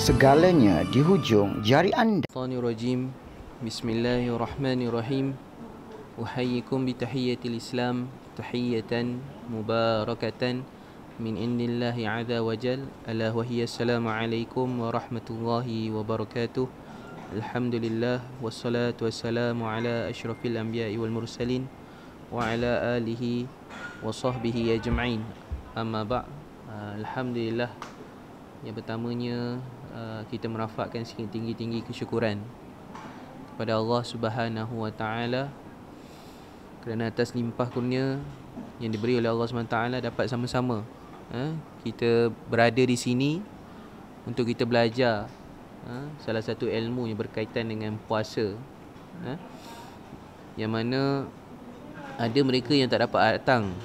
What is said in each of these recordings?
Segalanya di hujung jari anda. Rajim. Bismillahirrahmanirrahim. Uhayyikum bitahiyyatil Islam, tahiyatan mubarakatan min indillahi azza wa jal. Ala wa hiya assalamualaikum warahmatullahi wabarakatuh. Alhamdulillah wassalatu wassalamu ala asyrafil anbiya'i wal mursalin wa ala alihi wa sahbihi ajma'in. Amma ba'. Alhamdulillah, yang pertamanya kita merafakkan setinggi-tinggi kesyukuran kepada Allah Subhanahu wa taala kerana atas limpah kurnia yang diberi oleh Allah Subhanahu wa taala dapat sama-sama kita berada di sini untuk kita belajar salah satu ilmu yang berkaitan dengan puasa, yang mana ada mereka yang tak dapat datang,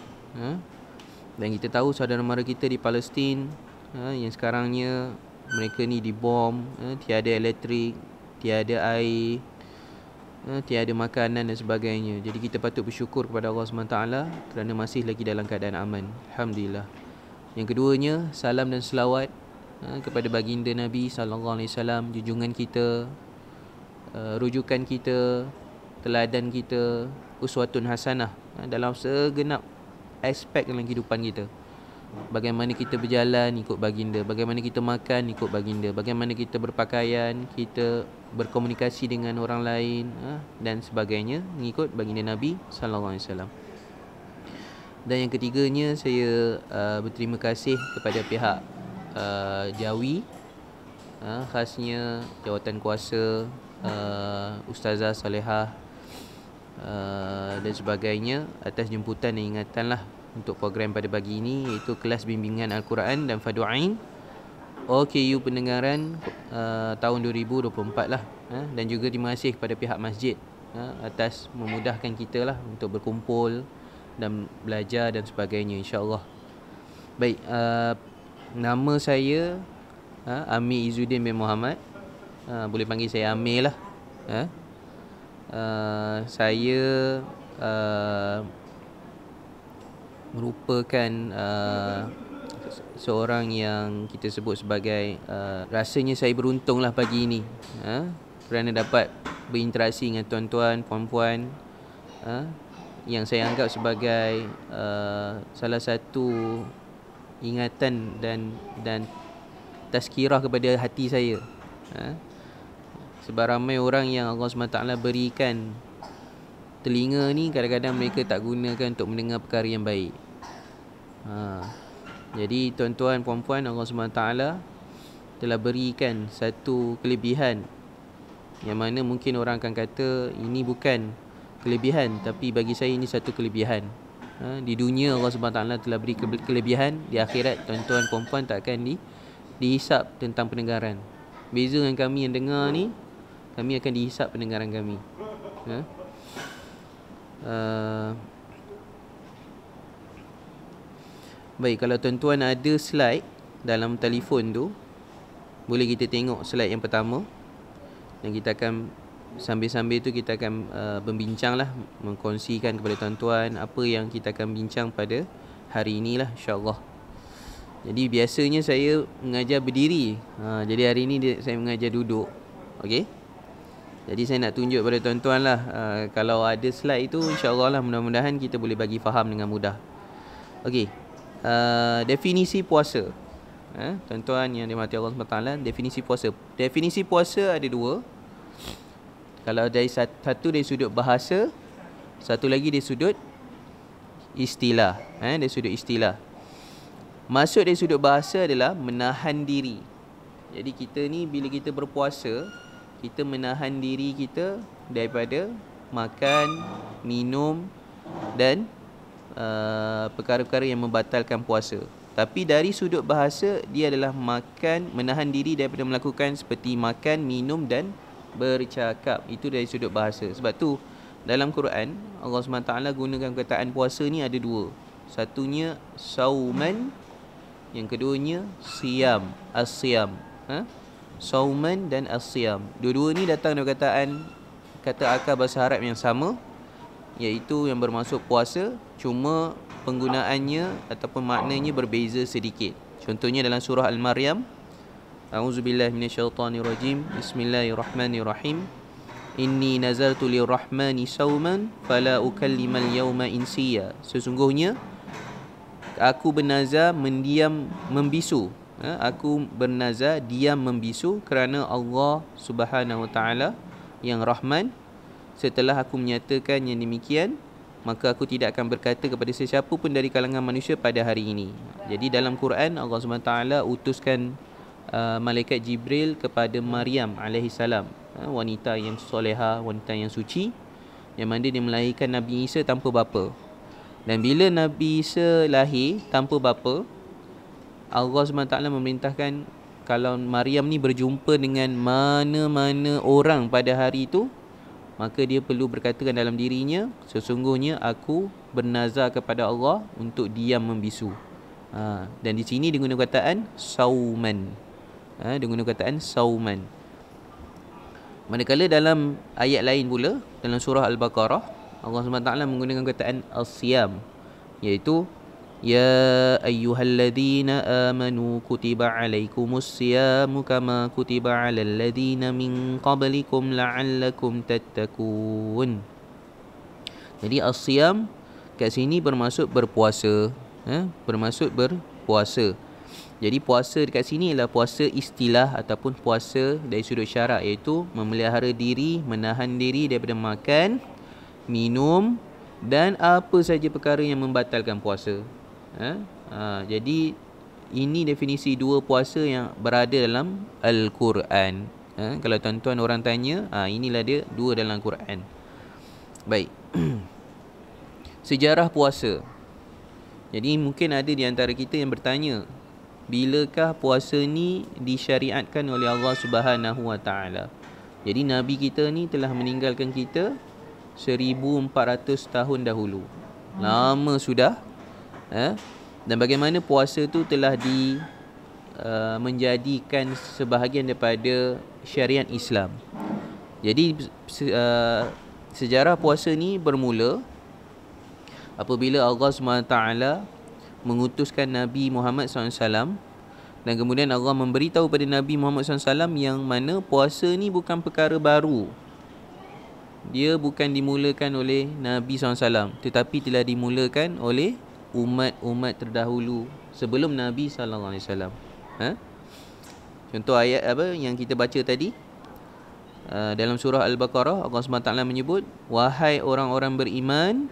dan kita tahu saudara mara kita di Palestin yang sekarangnya mereka ni dibom, tiada elektrik, tiada air, tiada makanan dan sebagainya. Jadi kita patut bersyukur kepada Allah SWT kerana masih lagi dalam keadaan aman. Alhamdulillah. Yang keduanya, salam dan selawat kepada baginda Nabi SAW, junjungan kita, rujukan kita, teladan kita, uswatun hasanah dalam segenap aspek dalam kehidupan kita. Bagaimana kita berjalan ikut baginda, bagaimana kita makan ikut baginda, bagaimana kita berpakaian, kita berkomunikasi dengan orang lain, dan sebagainya mengikut baginda Nabi sallallahu alaihi wasallam. Dan yang ketiganya, saya berterima kasih kepada pihak Jawi, khasnya jawatan kuasa, Ustazah Salehah dan sebagainya atas jemputan dan ingatanlah untuk program pada pagi ini, iaitu kelas bimbingan Al-Quran dan Fadu'ain OKU pendengaran tahun 2024 lah. Dan juga terima kasih kepada pihak masjid atas memudahkan kita lah untuk berkumpul dan belajar dan sebagainya, insyaAllah. Baik, nama saya Amir Izzuddin bin Muhammad, boleh panggil saya Amir lah. Saya merupakan seorang yang kita sebut sebagai rasanya saya beruntunglah pagi ini kerana dapat berinteraksi dengan tuan-tuan, puan-puan yang saya anggap sebagai salah satu ingatan dan tazkirah kepada hati saya. Sebab ramai orang yang Allah SWT berikan telinga ni, kadang-kadang mereka tak gunakan untuk mendengar perkara yang baik. Jadi tuan-tuan, puan-puan, Allah SWT telah berikan satu kelebihan yang mana mungkin orang akan kata ini bukan kelebihan, tapi bagi saya ini satu kelebihan. Di dunia Allah SWT telah beri kelebihan, di akhirat tuan-tuan, puan-puan tak akan dihisap tentang pendengaran. Beza dengan kami yang dengar ni, kami akan dihisap pendengaran kami. Baik, kalau tuan-tuan ada slide dalam telefon tu, boleh kita tengok slide yang pertama. Dan kita akan sambil-sambil tu kita akan berbincang lah, mengkongsikan kepada tuan-tuan apa yang kita akan bincang pada hari inilah, insyaAllah. Jadi biasanya saya mengajar berdiri, jadi hari ini saya mengajar duduk. Okey. Jadi saya nak tunjuk pada tuan-tuan lah, kalau ada slide itu, insyaAllah lah, mudah-mudahan kita boleh bagi faham dengan mudah. Okey. Definisi puasa, tuan-tuan yang dirahmati Allah SWT, definisi puasa. Definisi puasa ada dua. Kalau dari satu dari sudut bahasa, satu lagi dari sudut istilah. Dari sudut istilah, maksud dari sudut bahasa adalah menahan diri. Jadi kita ni bila kita berpuasa, kita menahan diri kita daripada makan, minum dan perkara-perkara yang membatalkan puasa. Tapi dari sudut bahasa, dia adalah menahan diri daripada melakukan seperti makan, minum dan bercakap. Itu dari sudut bahasa. Sebab tu dalam Quran Allah SWT gunakan perkataan puasa ni ada dua. Satunya sauman, yang keduanya siyam, as-siyam. Sauman dan as-siyam. Dua-dua ni datang dari kata akar bahasa Arab yang sama, iaitu yang bermaksud puasa, cuma penggunaannya ataupun maknanya berbeza sedikit. Contohnya dalam surah Al-Maryam A'udzubillahi minasyaitonirrajim. Bismillahirrahmanirrahim. Inni nazartu lirrahmani sauman fala ukallimal yawma insiya. Sesungguhnya aku bernazar mendiam membisu. Aku bernazar diam membisu kerana Allah Subhanahu Wa Taala yang Rahman. Setelah aku menyatakan yang demikian, maka aku tidak akan berkata kepada sesiapa pun dari kalangan manusia pada hari ini. Jadi dalam Quran Allah Subhanahu Wa Taala utuskan malaikat Jibril kepada Maryam alaihissalam, wanita yang soleha, wanita yang suci, yang mana dia melahirkan Nabi Isa tanpa bapa. Dan bila Nabi Isa lahir tanpa bapa, Allah SWT memerintahkan kalau Maryam ni berjumpa dengan mana-mana orang pada hari itu, maka dia perlu berkatakan dalam dirinya, sesungguhnya aku bernazar kepada Allah untuk diam membisu. Dan di sini dia guna kataan sauman. Dia guna kataan sauman. Manakala dalam ayat lain pula, dalam surah Al-Baqarah, Allah SWT menggunakan kataan as-siyam, iaitu ya ayyuhalladzina amanu kutiba alaikumus siyamu kama kutiba alal ladzina min qablikum la'allakum tattaqun. Jadi as-siyam kat sini bermaksud berpuasa, bermaksud berpuasa. Jadi puasa dekat sini ialah puasa istilah ataupun puasa dari sudut syarak, iaitu memelihara diri, menahan diri daripada makan, minum dan apa saja perkara yang membatalkan puasa. Jadi ini definisi dua puasa yang berada dalam Al-Quran. Kalau tuan-tuan orang tanya, inilah dia dua dalam Quran. Baik. Sejarah puasa. Jadi mungkin ada di antara kita yang bertanya, bilakah puasa ni disyariatkan oleh Allah Subhanahu Wa Taala? Jadi Nabi kita ni telah meninggalkan kita 1400 tahun dahulu. Lama sudah. Dan bagaimana puasa tu telah menjadikan sebahagian daripada syariat Islam. Jadi sejarah puasa ni bermula apabila Allah SWT mengutuskan Nabi Muhammad SAW, dan kemudian Allah memberitahu pada Nabi Muhammad SAW yang mana puasa ni bukan perkara baru. Dia bukan dimulakan oleh Nabi SAW, tetapi telah dimulakan oleh umat-umat terdahulu sebelum Nabi SAW. Contoh ayat apa yang kita baca tadi, dalam surah Al-Baqarah, Allah SWT menyebut, wahai orang-orang beriman,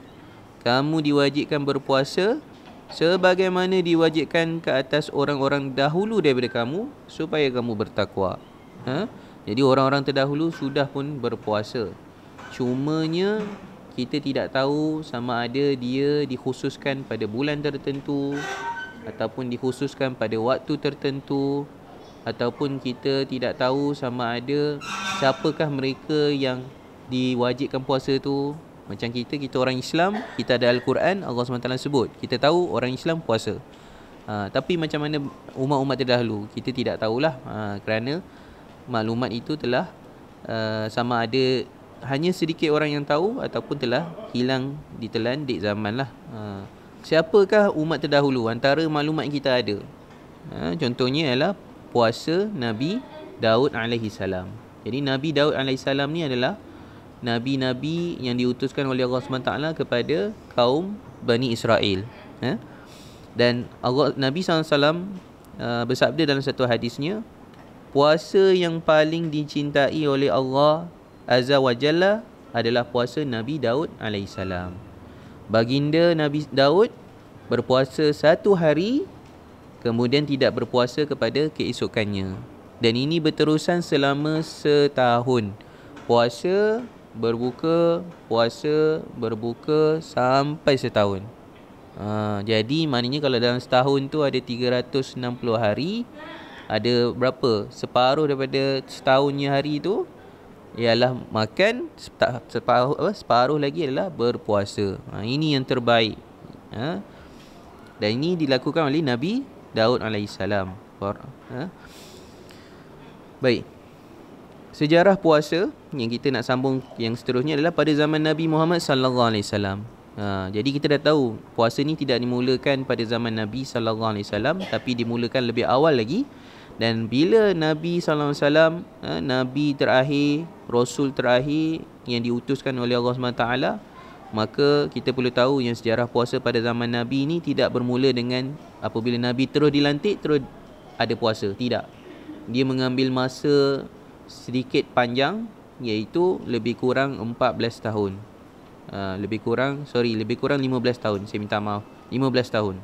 kamu diwajibkan berpuasa sebagaimana diwajibkan ke atas orang-orang dahulu daripada kamu, supaya kamu bertakwa. Jadi orang-orang terdahulu sudah pun berpuasa. Cumanya kita tidak tahu sama ada dia dikhususkan pada bulan tertentu ataupun dikhususkan pada waktu tertentu, ataupun kita tidak tahu sama ada siapakah mereka yang diwajibkan puasa tu. Macam kita orang Islam, kita ada Al-Quran, Allah SWT sebut, kita tahu orang Islam puasa. Tapi macam mana umat-umat terdahulu, kita tidak tahulah, kerana maklumat itu telah sama ada hanya sedikit orang yang tahu ataupun telah hilang ditelan di zaman lah. Siapakah umat terdahulu antara maklumat yang kita ada? Contohnya ialah puasa Nabi Daud alaihissalam. Jadi Nabi Daud alaihissalam ni adalah Nabi-Nabi yang diutuskan oleh Allah SWT kepada kaum Bani Israel. Dan Nabi SAW bersabda dalam satu hadisnya, puasa yang paling dicintai oleh Allah Azza wa Jalla adalah puasa Nabi Daud alaihissalam. Baginda Nabi Daud berpuasa satu hari, kemudian tidak berpuasa kepada keesokannya. Dan ini berterusan selama setahun. Puasa, berbuka sampai setahun. Jadi maknanya kalau dalam setahun tu ada 360 hari, ada berapa? Separuh daripada setahunnya hari tu ialah makan, separuh lagi adalah berpuasa. Ini yang terbaik. Dan ini dilakukan oleh Nabi Daud alaihissalam. Baik. Sejarah puasa yang kita nak sambung yang seterusnya adalah pada zaman Nabi Muhammad sallallahu alaihi wasallam. Jadi kita dah tahu puasa ni tidak dimulakan pada zaman Nabi sallallahu alaihi wasallam, tapi dimulakan lebih awal lagi Dan bila Nabi SAW, Nabi terakhir, Rasul terakhir yang diutuskan oleh Allah SWT, maka kita perlu tahu yang sejarah puasa pada zaman Nabi ni tidak bermula dengan apabila Nabi terus dilantik, terus ada puasa. Tidak. Dia mengambil masa sedikit panjang, iaitu lebih kurang 14 tahun. Lebih kurang 15 tahun. Saya minta maaf. 15 tahun.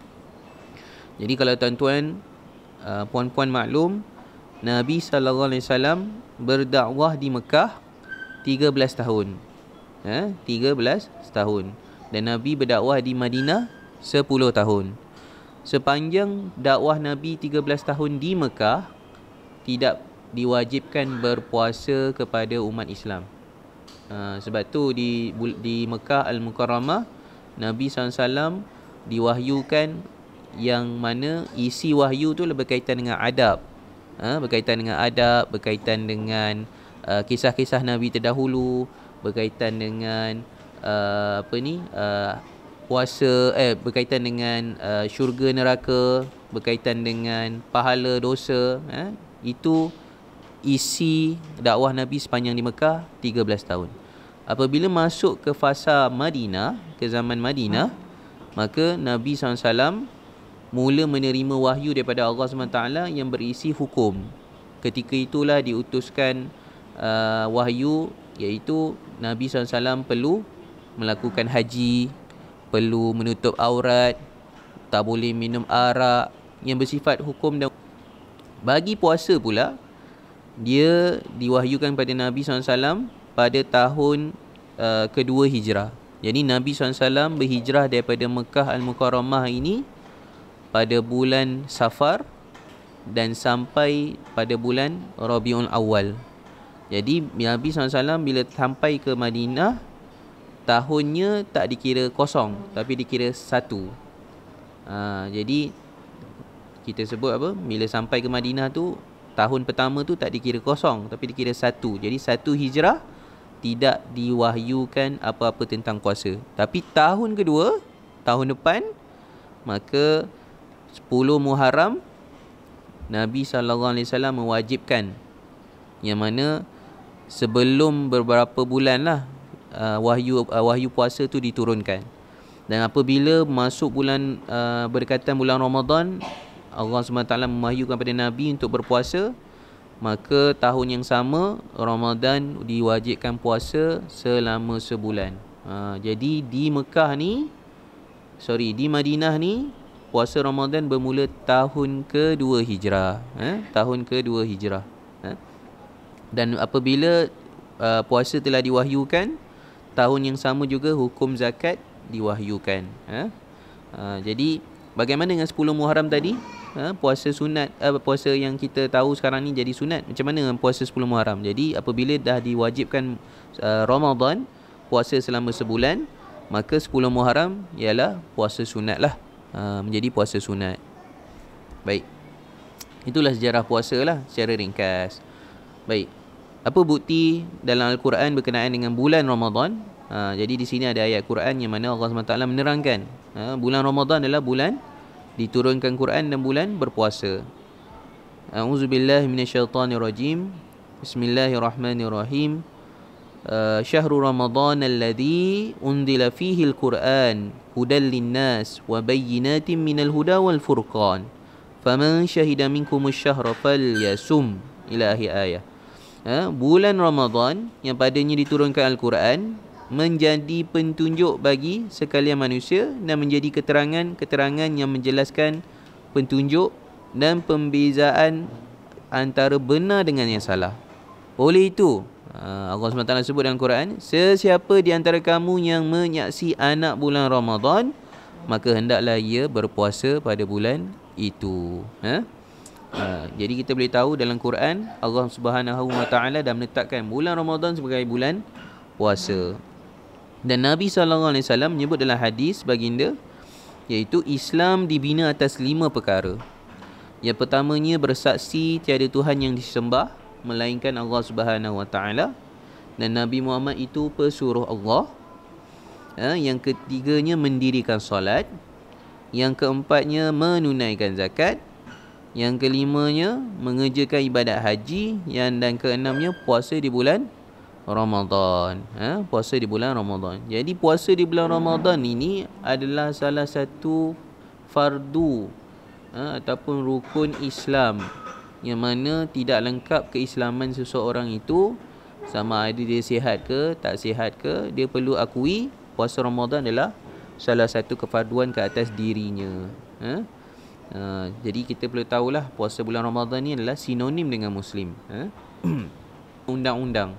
Jadi kalau tuan-tuan, puan-puan maklum, Nabi SAW berdakwah di Mekah 13 tahun. 13 tahun. Dan Nabi berdakwah di Madinah 10 tahun. Sepanjang dakwah Nabi 13 tahun di Mekah, tidak diwajibkan berpuasa kepada umat Islam. Sebab tu di Mekah Al-Mukarramah, Nabi SAW diwahyukan yang mana isi wahyu tu berkaitan dengan adab. Berkaitan dengan adab, berkaitan dengan kisah-kisah Nabi terdahulu, berkaitan dengan puasa, berkaitan dengan syurga neraka, berkaitan dengan pahala dosa. Itu isi dakwah Nabi sepanjang di Mekah 13 tahun. Apabila masuk ke fasa Madinah, ke zaman Madinah, maka Nabi SAW mula menerima wahyu daripada Allah SWT yang berisi hukum. Ketika itulah diutuskan wahyu, iaitu Nabi SAW perlu melakukan haji, perlu menutup aurat, tak boleh minum arak, yang bersifat hukum. Dan bagi puasa pula, dia diwahyukan pada Nabi SAW pada tahun kedua hijrah. Jadi Nabi SAW berhijrah daripada Mekah Al-Mukarramah ini pada bulan Safar dan sampai pada bulan Rabiul Awal. Jadi Nabi SAW bila sampai ke Madinah, tahunnya tak dikira kosong, tapi dikira satu. Jadi kita sebut apa? Bila sampai ke Madinah tu, tahun pertama tu tak dikira kosong, tapi dikira satu. Jadi satu hijrah tidak diwahyukan apa-apa tentang puasa. Tapi tahun kedua, tahun depan, maka 10 Muharram, Nabi SAW mewajibkan, yang mana sebelum beberapa bulan lah wahyu puasa tu diturunkan. Dan apabila masuk bulan berdekatan bulan Ramadan, Allah SWT memahyukan kepada Nabi untuk berpuasa, maka tahun yang sama Ramadan diwajibkan puasa selama sebulan. Jadi di Madinah ni puasa Ramadan bermula tahun kedua hijrah. Tahun kedua hijrah. Dan apabila puasa telah diwahyukan, tahun yang sama juga hukum zakat diwahyukan. Jadi bagaimana dengan 10 Muharram tadi? Puasa sunat, puasa yang kita tahu sekarang ni jadi sunat. Macam mana dengan puasa 10 Muharram? Jadi apabila dah diwajibkan Ramadan, puasa selama sebulan, maka 10 Muharram ialah puasa sunat lah. Menjadi puasa sunat. Baik. Itulah sejarah puasa lah secara ringkas. Baik. Apa bukti dalam Al-Quran berkenaan dengan bulan Ramadan? Jadi di sini ada ayat Quran yang mana Allah SWT menerangkan bulan Ramadan adalah bulan diturunkan Quran dan bulan berpuasa. A'udzubillahi minasyaitonirrajim. Bismillahirrahmanirrahim. Syahrul Ramadan alladhi unzila fihi al-Quran hudan linnas wa bayyinatin minal huda wal furqan. Faman syahida minkumus syahra falyasum, ila akhir ayat. Bulan Ramadan yang padanya diturunkan Al-Quran menjadi petunjuk bagi sekalian manusia dan menjadi keterangan yang menjelaskan petunjuk dan pembezaan antara benar dengan yang salah. Oleh itu, Allah SWT sebut dalam Quran, sesiapa di antara kamu yang menyaksi anak bulan Ramadan, maka hendaklah ia berpuasa pada bulan itu. Jadi kita boleh tahu dalam Quran, Allah Subhanahu Wa Taala dah menetapkan bulan Ramadan sebagai bulan puasa. Dan Nabi SAW menyebut dalam hadis baginda, iaitu Islam dibina atas 5 perkara. Yang pertamanya bersaksi tiada Tuhan yang disembah melainkan Allah Subhanahu Wa Taala, dan Nabi Muhammad itu pesuruh Allah. Yang ketiganya mendirikan solat. Yang keempatnya menunaikan zakat. Yang kelimanya, mengerjakan ibadat haji. Dan keenamnya, puasa di bulan Ramadan. Puasa di bulan Ramadan. Jadi puasa di bulan Ramadan ini adalah salah satu fardu ataupun rukun Islam, yang mana tidak lengkap keislaman seseorang itu, sama ada dia sihat ke tak sihat ke, dia perlu akui puasa Ramadan adalah salah satu kefarduan ke atas dirinya. Jadi kita perlu tahulah puasa bulan Ramadan ni adalah sinonim dengan Muslim. Undang-undang.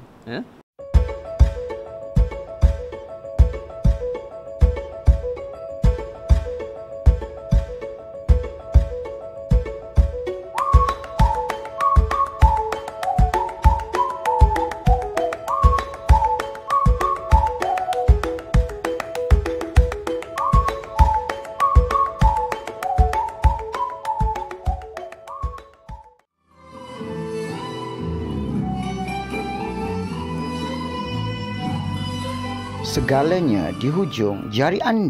Segalanya di hujung jari anda.